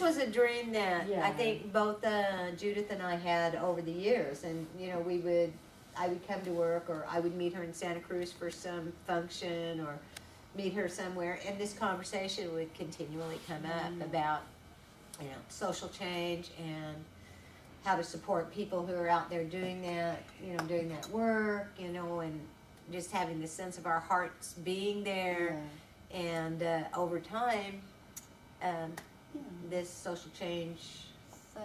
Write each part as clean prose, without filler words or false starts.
was a dream that Yeah. I think both Judith and I had over the years, and you know, I would come to work, or I would meet her in Santa Cruz for some function, or meet her somewhere, and this conversation would continually come up about, you know, social change and how to support people who are out there doing that, you know, doing that work, you know, and just having the sense of our hearts being there. Yeah. And over time, this social change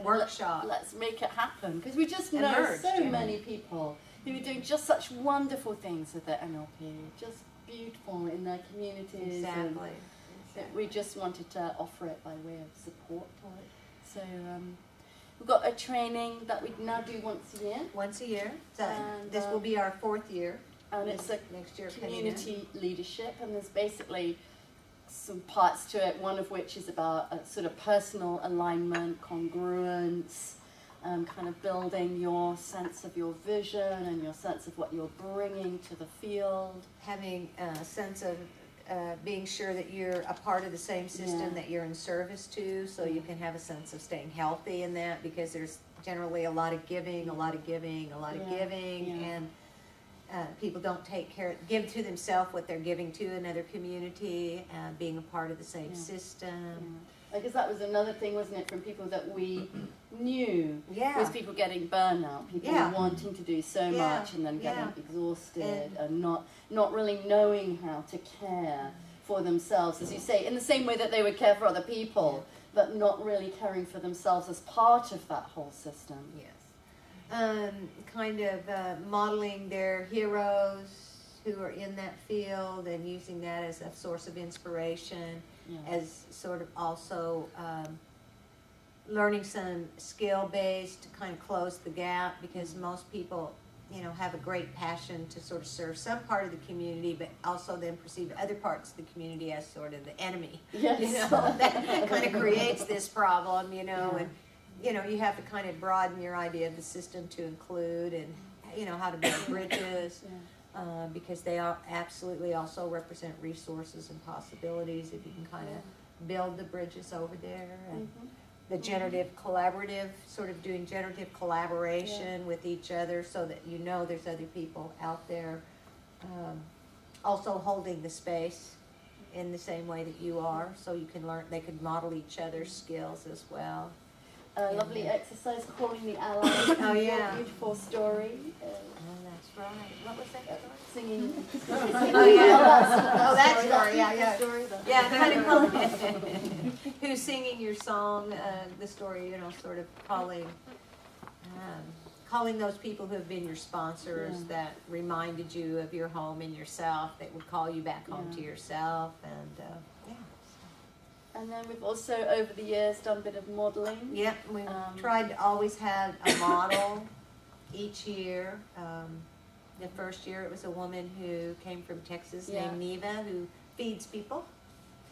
workshop. Let's make it happen, because we just know emerged, so yeah. many people who are doing just such wonderful things with their NLP, just beautiful in their communities. Exactly. And we just wanted to offer it by way of support. So we've got a training that we now do once a year. Once a year. So And, this will be our 4th year. And it's a next year community leadership, and there's basically some parts to it, one of which is about a sort of personal alignment, congruence, kind of building your sense of your vision and your sense of what you're bringing to the field. Having a sense of being sure that you're a part of the same system that you're in service to, so you can have a sense of staying healthy in that, because there's generally a lot of giving, and people don't give to themselves what they're giving to another community, being a part of the same system. Because that was another thing, wasn't it, from people that we knew, Yeah. was people getting burnout, people wanting to do so much and then getting exhausted and not really knowing how to care for themselves, as you say, in the same way that they would care for other people, but not really caring for themselves as part of that whole system. Yes. Kind of modeling their heroes who are in that field and using that as a source of inspiration, as sort of also learning some skill-based to kind of close the gap, because most people, you know, have a great passion to sort of serve some part of the community, but also then perceive other parts of the community as sort of the enemy. Yes. You know, that kind of creates this problem, you know, and you know, you have to kind of broaden your idea of the system to include, and you know, how to build bridges, because they are absolutely also represent resources and possibilities if you can kind of build the bridges over there. And the generative collaborative, sort of doing generative collaboration with each other, so that you know there's other people out there also holding the space in the same way that you are, so you can learn, they could model each other's skills as well. Lovely exercise, calling the allies. Oh, yeah. Beautiful story. Oh, that's right. What was that story? Singing. Oh, yeah. Oh, that story. Yeah. Story, Yeah, kind of calling who's singing your song, the story, you know, sort of calling those people who have been your sponsors that reminded you of your home and yourself, that would call you back home to yourself, and And then we've also, over the years, done a bit of modelling. Yep, we tried to always have a model each year. The first year it was a woman who came from Texas named Neva, who feeds people.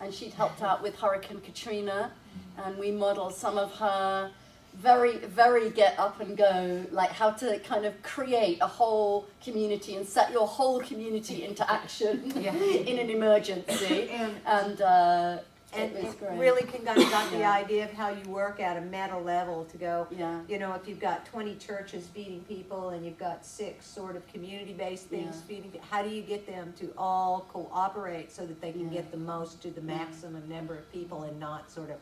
And she'd helped out with Hurricane Katrina, and we modelled some of her very, very get up and go, like how to kind of create a whole community and set your whole community into action in an emergency. And it really got the idea of how you work at a meta level to go, you know, if you've got 20 churches feeding people and you've got 6 sort of community-based things feeding people, how do you get them to all cooperate so that they can get the most to the maximum number of people and not sort of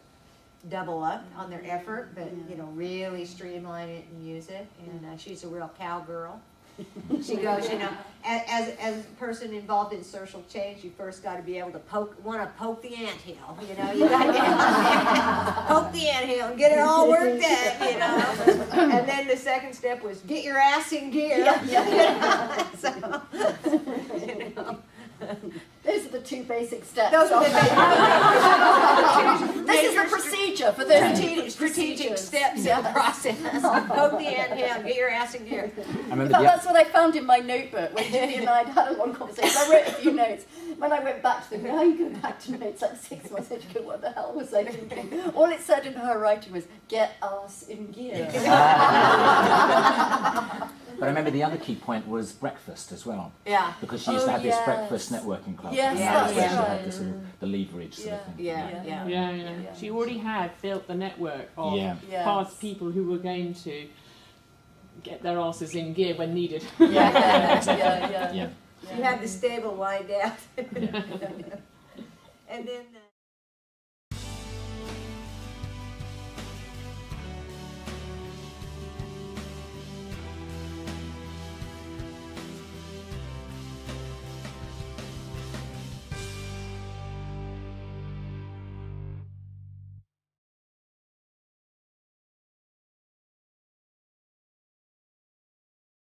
double up on their effort, but, you know, really streamline it and use it. And she's a real cowgirl. She goes, you know, as a person involved in social change, you first got to be able to poke the anthill, you know, you got to poke the anthill and get it all worked up, you know. And then the second step was get your ass in gear. So, you know. Those are the 2 basic steps. Those are this is the procedure for those strategic steps in the process. Poke the anthill, get your ass in gear. In fact, that's what I found in my notebook when Judy and I had a long conversation. I wrote a few notes. When I went back to them, now you go back to notes like 6 months ago, what the hell was I thinking? All it said in her writing was, get us in gear. But I remember the other key point was breakfast as well. Yeah. Because she used to have this breakfast networking club. Yes, That's where she right. had this sort of the leverage sort of thing. Yeah. She already had built the network of past people who were going to get their asses in gear when needed. You had the stable lined out. And then